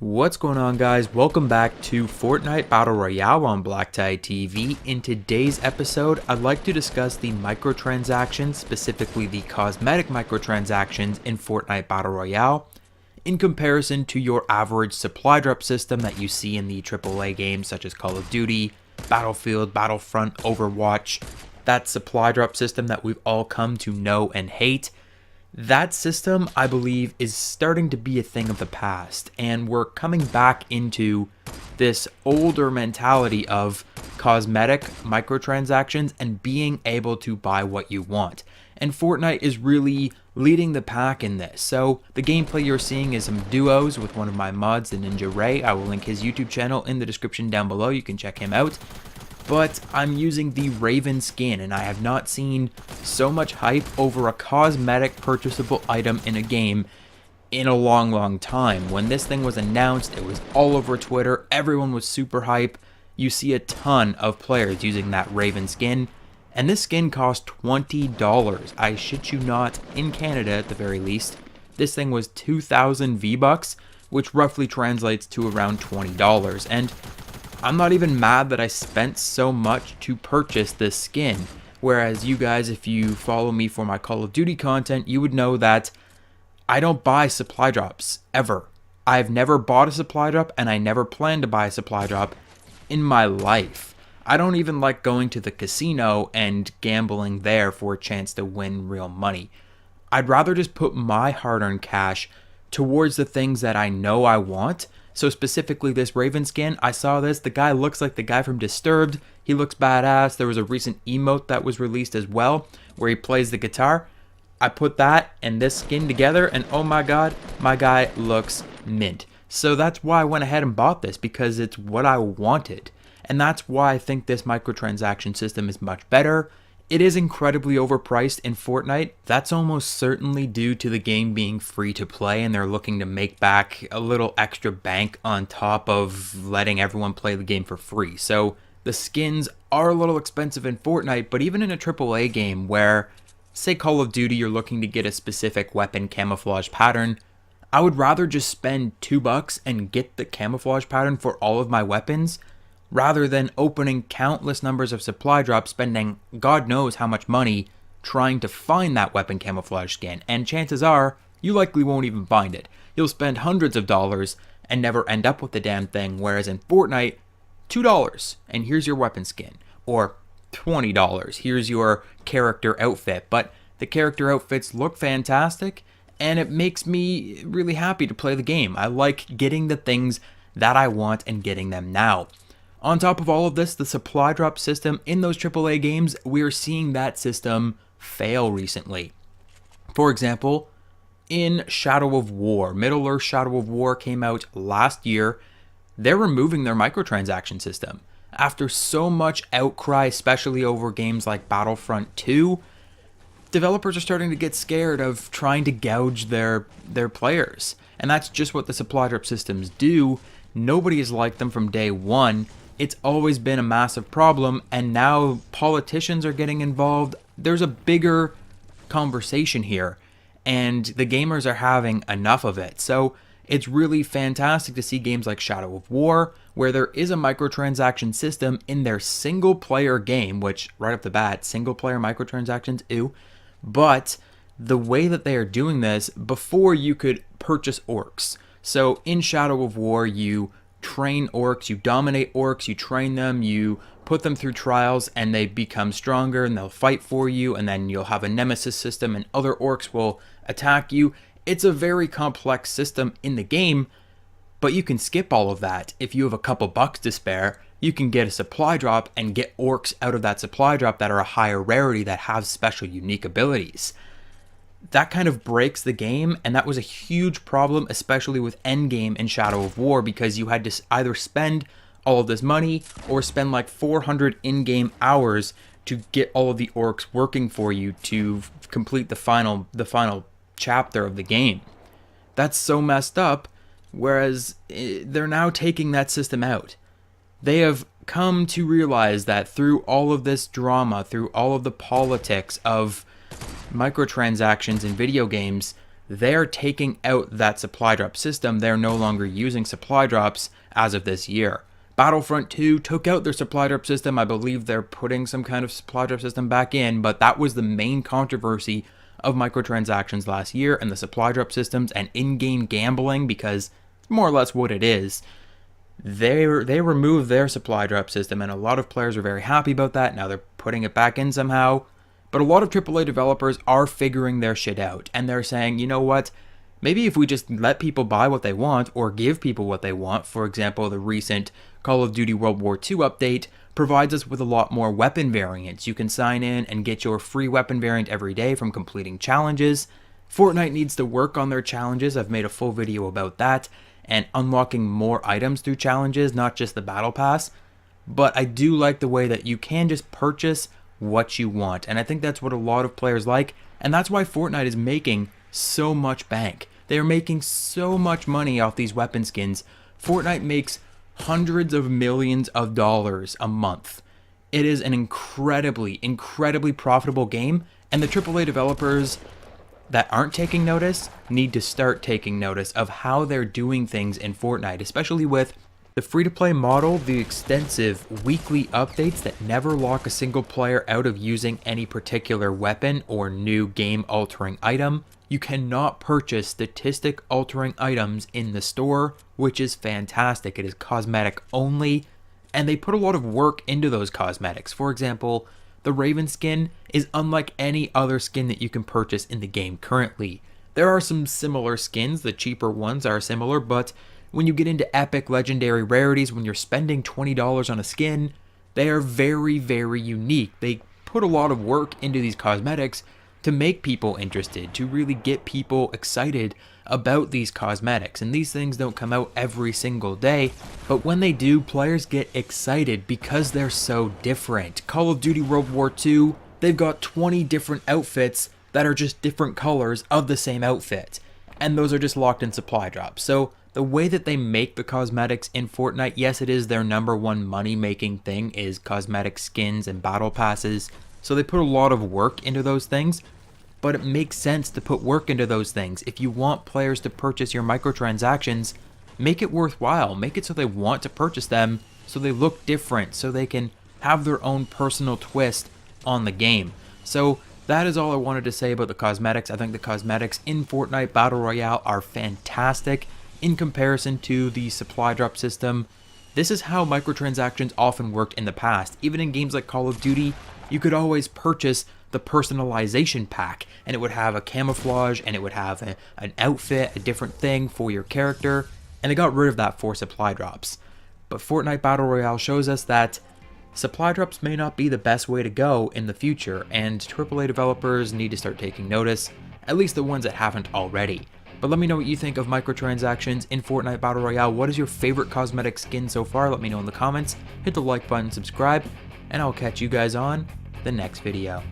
What's going on, guys? Welcome back to Fortnite Battle Royale on BlackTideTV. In today's episode, I'd like to discuss the microtransactions, specifically the cosmetic microtransactions in Fortnite Battle Royale, in comparison to your average supply drop system that you see in the AAA games such as Call of Duty, Battlefield, Battlefront, Overwatch, that supply drop system that we've all come to know and hate. That system, I believe, is starting to be a thing of the past, and we're coming back into this older mentality of cosmetic microtransactions and being able to buy what you want. And Fortnite is really leading the pack in this. So the gameplay you're seeing is some duos with one of my mods, the Ninja Ray. I will link his YouTube channel in the description down below. You can check him out. But I'm using the Raven skin, and I have not seen so much hype over a cosmetic purchasable item in a game in a long time. When this thing was announced, it was all over Twitter. Everyone was super hype. You see a ton of players using that Raven skin, and this skin cost $20. I shit you not, in Canada at the very least. This thing was 2,000 V-Bucks, which roughly translates to around $20. And I'm not even mad that I spent so much to purchase this skin. Whereas you guys, if you follow me for my Call of Duty content, you would know that I don't buy supply drops, ever. I've never bought a supply drop, and I never plan to buy a supply drop in my life. I don't even like going to the casino and gambling there for a chance to win real money. I'd rather just put my hard-earned cash towards the things that I know I want. So specifically this Raven skin, I saw this, the guy looks like the guy from Disturbed, he looks badass. There was a recent emote that was released as well, where he plays the guitar. I put that and this skin together, and oh my god, my guy looks mint. So that's why I went ahead and bought this, because it's what I wanted. And that's why I think this microtransaction system is much better. It is incredibly overpriced in Fortnite. That's almost certainly due to the game being free to play, and they're looking to make back a little extra bank on top of letting everyone play the game for free. So the skins are a little expensive in Fortnite, but even in a AAA game where, say Call of Duty, you're looking to get a specific weapon camouflage pattern, I would rather just spend $2 and get the camouflage pattern for all of my weapons, rather than opening countless numbers of supply drops, spending God knows how much money trying to find that weapon camouflage skin. And chances are, you likely won't even find it. You'll spend hundreds of dollars and never end up with the damn thing, whereas in Fortnite, $2 and here's your weapon skin. Or $20, here's your character outfit. But the character outfits look fantastic, and it makes me really happy to play the game. I like getting the things that I want and getting them now. On top of all of this, the supply drop system in those AAA games, we are seeing that system fail recently. For example, in Shadow of War, Middle-earth Shadow of War came out last year. They're removing their microtransaction system. After so much outcry, especially over games like Battlefront 2, developers are starting to get scared of trying to gouge their players. And that's just what the supply drop systems do. Nobody has liked them from day one. It's always been a massive problem, and now politicians are getting involved. There's a bigger conversation here, and the gamers are having enough of it. So it's really fantastic to see games like Shadow of War, where there is a microtransaction system in their single-player game, which, right off the bat, single-player microtransactions, ew. But the way that they are doing this, before you could purchase orcs. So in Shadow of War, you train orcs, you dominate orcs, you train them, you put them through trials, and they become stronger, and they'll fight for you, and then you'll have a nemesis system, and other orcs will attack you. It's a very complex system in the game, but you can skip all of that. If you have a couple bucks to spare, you can get a supply drop and get orcs out of that supply drop that are a higher rarity, that have special unique abilities. That kind of breaks the game, and that was a huge problem, especially with endgame in Shadow of War, because you had to either spend all of this money or spend like 400 in-game hours to get all of the orcs working for you to complete the final chapter of the game. That's so messed up, whereas they're now taking that system out. They have come to realize that through all of this drama, through all of the politics of microtransactions in video games, they're taking out that supply drop system. They're no longer using supply drops as of this year. Battlefront 2 took out their supply drop system. I believe they're putting some kind of supply drop system back in, but that was the main controversy of microtransactions last year, and the supply drop systems and in-game gambling, because it's more or less what it is. They removed their supply drop system, and a lot of players are very happy about that. Now they're putting it back in somehow. But a lot of AAA developers are figuring their shit out, and they're saying, you know what, maybe if we just let people buy what they want or give people what they want. For example, the recent Call of Duty World War II update provides us with a lot more weapon variants. You can sign in and get your free weapon variant every day from completing challenges. Fortnite needs to work on their challenges. I've made a full video about that, and unlocking more items through challenges, not just the battle pass. But I do like the way that you can just purchase what you want, and I think that's what a lot of players like, and that's why Fortnite is making so much bank. They are making so much money off these weapon skins. Fortnite makes hundreds of millions of dollars a month. It is an incredibly profitable game, and the AAA developers that aren't taking notice need to start taking notice of how they're doing things in Fortnite, especially with the free-to-play model, the extensive weekly updates that never lock a single player out of using any particular weapon or new game-altering item. You cannot purchase statistic-altering items in the store, which is fantastic. It is cosmetic only, and they put a lot of work into those cosmetics. For example, the Raven skin is unlike any other skin that you can purchase in the game currently. There are some similar skins, the cheaper ones are similar, but when you get into epic legendary rarities, when you're spending $20 on a skin, they are very unique. They put a lot of work into these cosmetics to make people interested, to really get people excited about these cosmetics. And these things don't come out every single day, but when they do, players get excited because they're so different. Call of Duty World War II, they've got 20 different outfits that are just different colors of the same outfit, and those are just locked in supply drops. So the way that they make the cosmetics in Fortnite, yes, it is their #1 money-making thing, is cosmetic skins and battle passes. So they put a lot of work into those things, but it makes sense to put work into those things. If you want players to purchase your microtransactions, make it worthwhile. Make it so they want to purchase them, so they look different, so they can have their own personal twist on the game. So that is all I wanted to say about the cosmetics. I think the cosmetics in Fortnite Battle Royale are fantastic in comparison to the supply drop system. This is how microtransactions often worked in the past. Even in games like Call of Duty, you could always purchase the personalization pack, and it would have a camouflage, and it would have an outfit, a different thing for your character, and they got rid of that for supply drops. But Fortnite Battle Royale shows us that supply drops may not be the best way to go in the future, and AAA developers need to start taking notice, at least the ones that haven't already. But let me know what you think of microtransactions in Fortnite Battle Royale. What is your favorite cosmetic skin so far? Let me know in the comments. Hit the like button, subscribe, and I'll catch you guys on the next video.